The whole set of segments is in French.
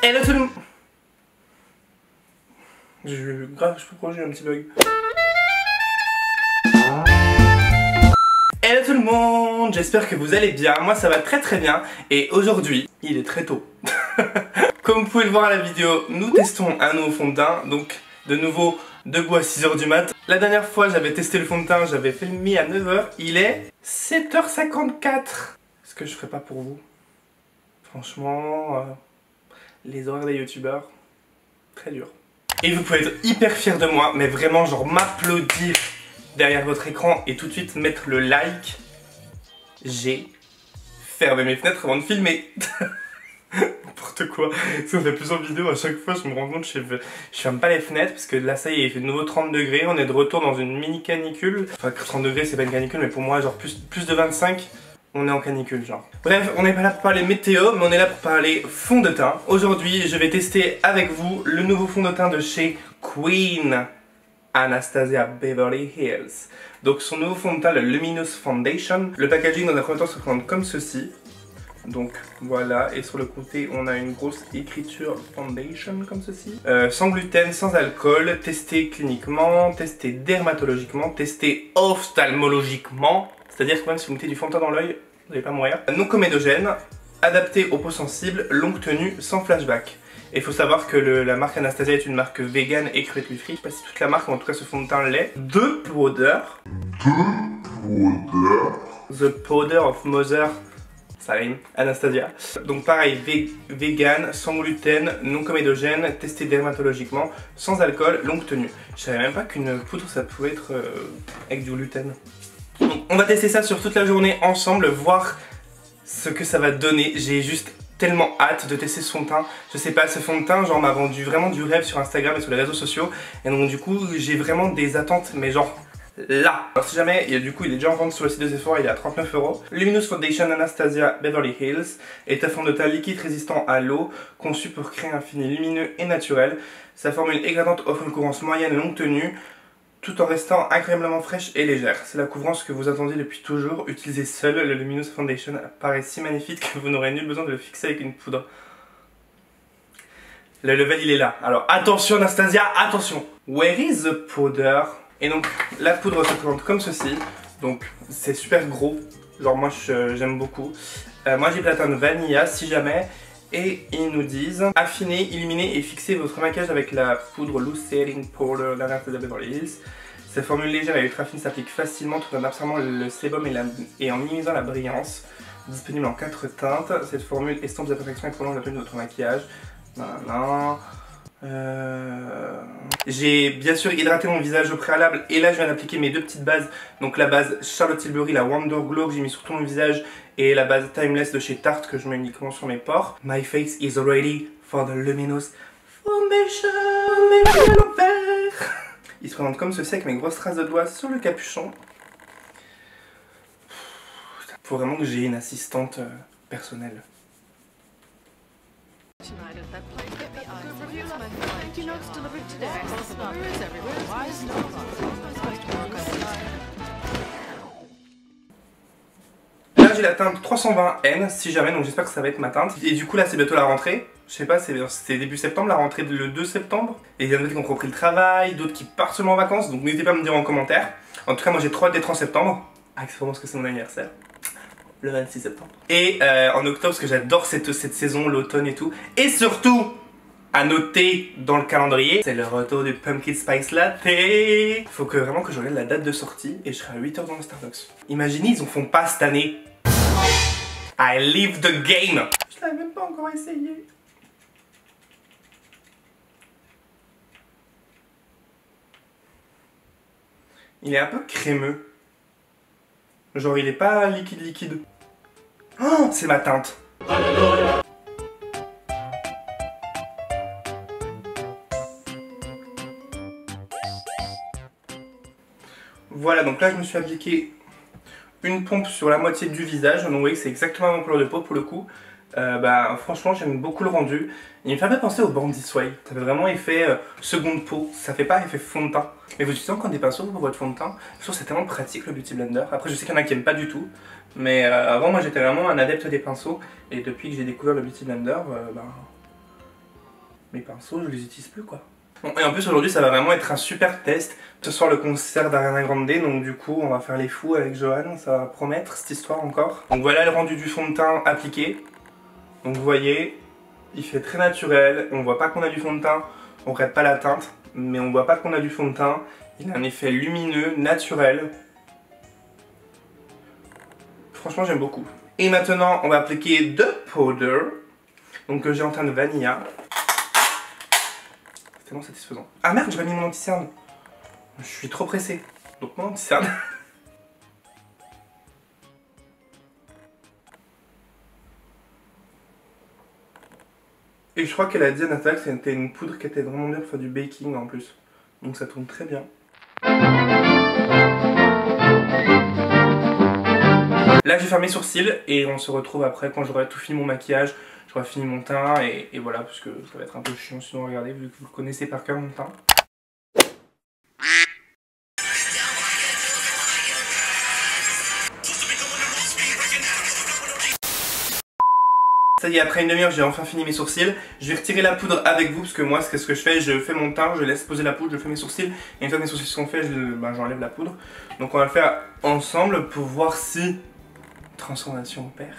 Hello tout le monde. Grave, je sais pas pourquoi j'ai un petit bug. Hello tout le monde, j'espère que vous allez bien, moi ça va très bien. Et aujourd'hui, il est très tôt. Comme vous pouvez le voir à la vidéo, nous testons un nouveau fond de teint. Donc de nouveau debout à 6 h du mat. La dernière fois j'avais testé le fond de teint, j'avais fait mis à 9 h. Il est 7 h 54. Ce que je ferai pas pour vous. Franchement, les horaires des youtubeurs, très dur. Et vous pouvez être hyper fiers de moi, mais vraiment genre m'applaudir derrière votre écran et tout de suite mettre le like. J'ai fermé mes fenêtres avant de filmer. N'importe quoi. Ça fait plusieurs vidéos, à chaque fois je me rends compte que je ferme pas les fenêtres parce que là ça y est, il fait de nouveau 30 degrés, on est de retour dans une mini canicule. Enfin 30 degrés c'est pas une canicule mais pour moi genre plus de 25, on est en canicule genre. Bref, on n'est pas là pour parler météo mais on est là pour parler fond de teint. Aujourd'hui je vais tester avec vous le nouveau fond de teint de chez Queen Anastasia Beverly Hills. Donc son nouveau fond de teint, le Luminous Foundation. Le packaging dans un premier temps se présente comme ceci. Donc voilà, et sur le côté on a une grosse écriture Foundation comme ceci. Sans gluten, sans alcool, testé cliniquement, testé dermatologiquement, testé ophtalmologiquement. C'est-à-dire que même si vous mettez du fond de teint dans l'œil, vous n'allez pas mourir. Non comédogène, adapté aux peaux sensibles, longue tenue, sans flashback. Et il faut savoir que la marque Anastasia est une marque vegan et cruelty free. Je sais pas si toute la marque, mais en tout cas ce fond de teint l'est. The Powder of Mother, ça rime, Anastasia. Donc pareil, vegan, sans gluten, non comédogène, testé dermatologiquement, sans alcool, longue tenue. Je savais même pas qu'une poudre ça pouvait être avec du gluten. Donc on va tester ça sur toute la journée ensemble, voir ce que ça va donner. J'ai juste tellement hâte de tester ce fond de teint. Je sais pas, ce fond de teint genre m'a vendu vraiment du rêve sur Instagram et sur les réseaux sociaux. Et donc du coup j'ai vraiment des attentes mais genre là. Alors si jamais, du coup il est déjà en vente sur le site de Sephora, il est à 39 €. Luminous Foundation Anastasia Beverly Hills est un fond de teint liquide résistant à l'eau, conçu pour créer un fini lumineux et naturel. Sa formule égradante offre une couvrance moyenne longue tenue, tout en restant agréablement fraîche et légère. C'est la couvrance que vous attendiez depuis toujours. Utilisez seul, le Luminous Foundation paraît si magnifique que vous n'aurez nul besoin de le fixer avec une poudre. Le level il est là. Alors attention Anastasia, attention. Where is the powder? Et donc la poudre se présente comme ceci. Donc c'est super gros. Genre moi j'aime beaucoup. Moi j'ai platine vanilla si jamais. Et ils nous disent affinez, illuminez et fixez votre maquillage avec la poudre Loose Setting Powder d'Anastasia Beverly Hills. Cette formule légère et ultra fine s'applique facilement tout en absorbant le sébum et en minimisant la brillance. Disponible en 4 teintes. Cette formule estompe la perfection et prolonge la tenue de votre maquillage. J'ai bien sûr hydraté mon visage au préalable et là je viens d'appliquer mes deux petites bases. Donc la base Charlotte Tilbury, la Wonder Glow que j'ai mis sur tout mon visage, et la base Timeless de chez Tarte que je mets uniquement sur mes pores. My face is ready for the Luminous Foundation. Il se présente comme ceci avec mes grosses traces de doigts sur le capuchon. Faut vraiment que j'ai une assistante personnelle. Là j'ai la teinte 320N si jamais, donc j'espère que ça va être ma teinte. Et du coup là c'est bientôt la rentrée. Je sais pas, c'est début septembre, la rentrée le 2 septembre. Et il y en a qui ont repris le travail, d'autres qui partent seulement en vacances. Donc n'hésitez pas à me dire en commentaire. En tout cas moi j'ai trop hâte d'être en septembre. Accessoirement parce que c'est mon anniversaire. Le 26 septembre. Et en octobre parce que j'adore cette saison, l'automne et tout. Et surtout, à noter dans le calendrier, c'est le retour du Pumpkin Spice Latte. Faut que vraiment que je regarde la date de sortie et je serai à 8 h dans le Starbucks. Imaginez, ils en font pas cette année. I live the game. Je l'avais même pas encore essayé. Il est un peu crémeux. Genre il est pas liquide. Oh, c'est ma teinte. Voilà, donc là je me suis appliqué une pompe sur la moitié du visage. Donc vous voyez que c'est exactement mon couleur de peau pour le coup. Franchement j'aime beaucoup le rendu. Il me fait un peu penser au Bandit Sway. Ça fait vraiment effet seconde peau. Ça fait pas effet fond de teint. Mais vous utilisez encore des pinceaux pour votre fond de teint. Je trouve que c'est tellement pratique le Beauty Blender. Après je sais qu'il y en a qui aiment pas du tout. Mais avant moi j'étais vraiment un adepte des pinceaux. Et depuis que j'ai découvert le Beauty Blender, mes pinceaux, je les utilise plus quoi. Bon, et en plus aujourd'hui ça va vraiment être un super test. Ce soir le concert d'Ariana Grande, donc du coup on va faire les fous avec Johan, ça va promettre cette histoire encore. Donc voilà le rendu du fond de teint appliqué. Donc vous voyez, il fait très naturel, on voit pas qu'on a du fond de teint, on regarde pas la teinte, mais on voit pas qu'on a du fond de teint. Il a un effet lumineux, naturel. Franchement j'aime beaucoup. Et maintenant on va appliquer The Powder, donc j'ai en teint de Vanilla. C'est tellement satisfaisant. Ah merde, j'aurais mis mon anti-cerne. Je suis trop pressé. Donc mon anti-cerne. Et je crois qu'elle a dit à Nathalie que c'était une poudre qui était vraiment bien pour faire du baking en plus. Donc ça tourne très bien. Là j'ai fait mes sourcils et on se retrouve après quand j'aurai tout fini mon maquillage. J'aurai fini mon teint et voilà, parce que ça va être un peu chiant sinon regardez, vu que vous connaissez par cœur mon teint. Ça y est, après une demi-heure, j'ai enfin fini mes sourcils. Je vais retirer la poudre avec vous parce que moi, c'est ce que je fais. Je fais mon teint, je laisse poser la poudre, je fais mes sourcils. Et une fois que mes sourcils sont faits, j'enlève la poudre. Donc on va le faire ensemble pour voir si transformation opère.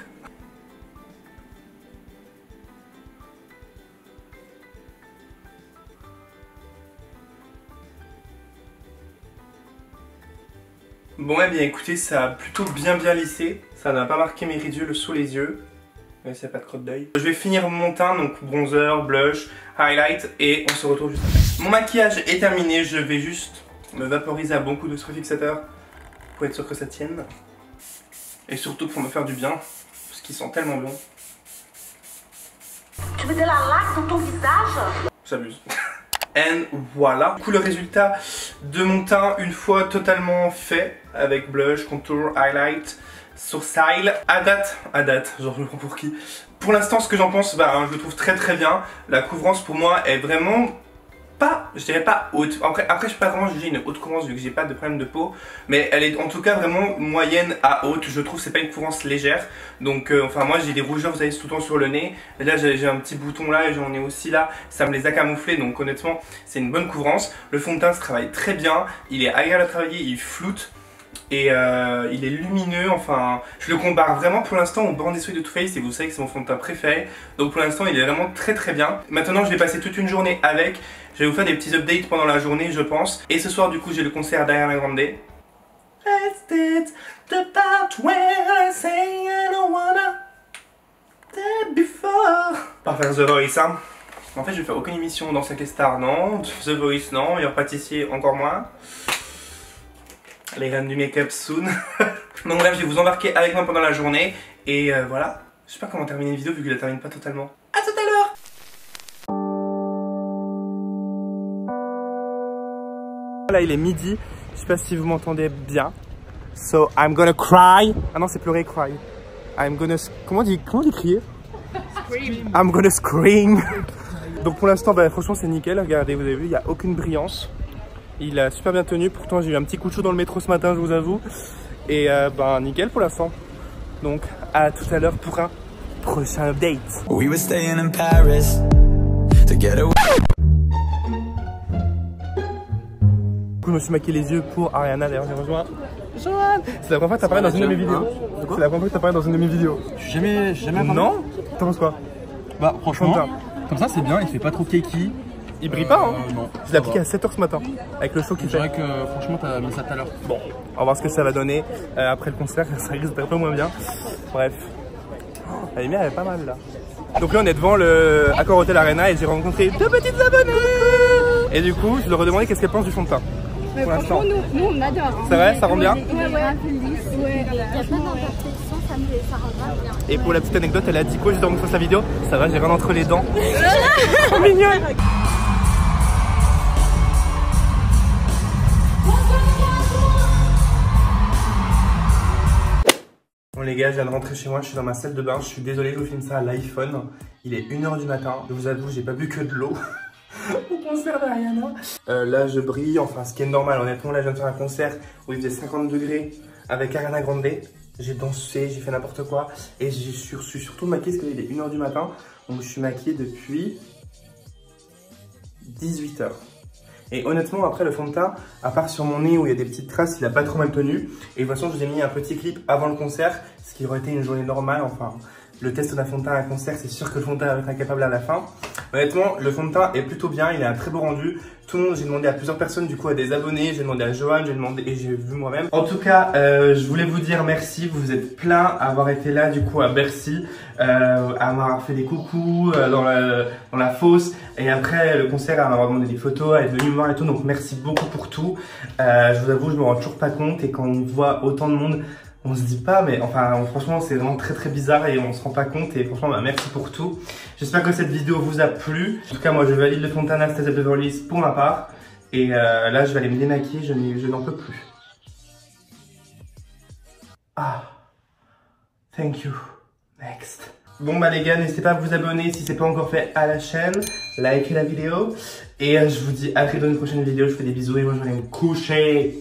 Bon, eh bien écoutez, ça a plutôt bien lissé. Ça n'a pas marqué mes ridules sous les yeux. Même s'il n'y a pas de crotte d'œil. Je vais finir mon teint, donc bronzer, blush, highlight et on se retrouve juste après. Mon maquillage est terminé, je vais juste me vaporiser à bon coup de spray fixateur pour être sûr que ça tienne. Et surtout pour me faire du bien, parce qu'ils sont tellement bons. Tu veux de la laque dans ton visage? J'abuse. Et voilà. Du coup, le résultat de mon teint une fois totalement fait avec blush, contour, highlight, sourcil. À date, genre je me prends pour qui? Pour l'instant, ce que j'en pense, je le trouve très bien. La couvrance pour moi est vraiment pas, je dirais pas haute. Après je peux pas vraiment juger une haute couvrance vu que j'ai pas de problème de peau, mais elle est en tout cas vraiment moyenne à haute. Je trouve que c'est pas une couvrance légère. Donc enfin moi j'ai des rougeurs, vous savez, tout le temps sur le nez. Et là j'ai un petit bouton là et j'en ai aussi là. Ça me les a camouflés, donc honnêtement c'est une bonne couvrance. Le fond de teint se travaille très bien, il est agréable à travailler, il floute. Et il est lumineux, enfin je le compare vraiment pour l'instant au Born This Way de Too Faced et vous savez que c'est mon fond de teint préféré. Donc pour l'instant il est vraiment très bien. Maintenant je vais passer toute une journée avec. Je vais vous faire des petits updates pendant la journée je pense. Et ce soir du coup j'ai le concert d'Ariana Grande. Par faire The Voice hein. En fait je vais faire aucune émission dans Cinq Stars non, The Voice non, meilleur pâtissier encore moins. Les reines du make-up soon. Donc bref, je vais vous embarquer avec moi pendant la journée. Et voilà. Je sais pas comment terminer une vidéo vu que je la termine pas totalement. A tout à l'heure. Là il est midi. Je sais pas si vous m'entendez bien. So I'm gonna cry. Ah non c'est pleurer cry. I'm gonna... Comment on dit crier? Scream. I'm gonna scream. Donc pour l'instant franchement c'est nickel. Regardez, vous avez vu, il n'y a aucune brillance. Il a super bien tenu, pourtant j'ai eu un petit coup de chaud dans le métro ce matin je vous avoue. Et nickel pour l'instant. Donc à tout à l'heure pour un prochain update. We were staying in Paris to get away. Du coup je me suis maquillé les yeux pour Ariana, d'ailleurs j'ai rejoint Johan. C'est la première fois que t'apparais dans une de mes vidéos. C'est la première fois que t'apparais dans une de mes vidéos. Je suis jamais apparu. Non? T'en penses quoi? Bah franchement, comme ça c'est bien, il fait pas trop keki. Il brille pas hein? Non. Je l'ai appliqué à 7h ce matin, avec le chaud qui fait. Je dirais que franchement t'as mis ça tout à l'heure. Bon, on va voir ce que ça va donner après le concert, ça risque d'être un peu moins bien. Bref, la lumière elle est pas mal là. Donc là on est devant le Accor Hotel Arena et j'ai rencontré deux petites abonnées. Et du coup je leur ai demandé qu'est-ce qu'elles pensent du fond de teint. Mais franchement nous on adore. Hein. C'est vrai, ça rend bien? Ouais. Il y a pas d'imperfection, ça rend bien. Et pour la petite anecdote, elle a dit quoi juste avant que je fasse la vidéo? Ça va, j'ai rien entre les dents. Trop mignon. Bon les gars, je viens de rentrer chez moi, je suis dans ma salle de bain, je suis désolé, je vous filme ça à l'iPhone. Il est 1h du matin, je vous avoue, j'ai pas bu que de l'eau au concert d'Ariana. Là je brille, enfin ce qui est normal, honnêtement, là je viens de faire un concert où il faisait 50 degrés avec Ariana Grande. J'ai dansé, j'ai fait n'importe quoi et je suis surtout maquillée parce qu'il est 1h du matin. Donc je suis maquillée depuis 18 h. Et honnêtement, après le fond de teint, à part sur mon nez où il y a des petites traces, il a pas trop mal tenu. Et de toute façon, je vous ai mis un petit clip avant le concert, ce qui aurait été une journée normale. Enfin, le test d'un fond de teint à un concert, c'est sûr que le fond de teint va être incapable à la fin. Honnêtement, le fond de teint est plutôt bien, il a un très beau rendu. Tout le monde, j'ai demandé à plusieurs personnes, du coup à des abonnés, j'ai demandé à Johan, j'ai demandé et j'ai vu moi-même. En tout cas, je voulais vous dire merci, vous êtes plein à avoir été là du coup à Bercy, à m'avoir fait des coucous dans la fosse et après le concert à m'avoir demandé des photos, à être venu me voir et tout. Donc merci beaucoup pour tout. Je vous avoue, je me rends toujours pas compte et quand on voit autant de monde, on se dit pas, mais enfin franchement c'est vraiment très bizarre et on se rend pas compte et franchement bah, merci pour tout. J'espère que cette vidéo vous a plu. En tout cas moi je valide le fond de teint Anastasia Beverly Hills pour ma part. Et là je vais aller me démaquiller, je n'en peux plus. Ah, thank you, next. Bon bah les gars, n'hésitez pas à vous abonner si c'est pas encore fait à la chaîne, likez la vidéo. Et je vous dis à très bientôt dans une prochaine vidéo, je vous fais des bisous et moi je vais aller me coucher.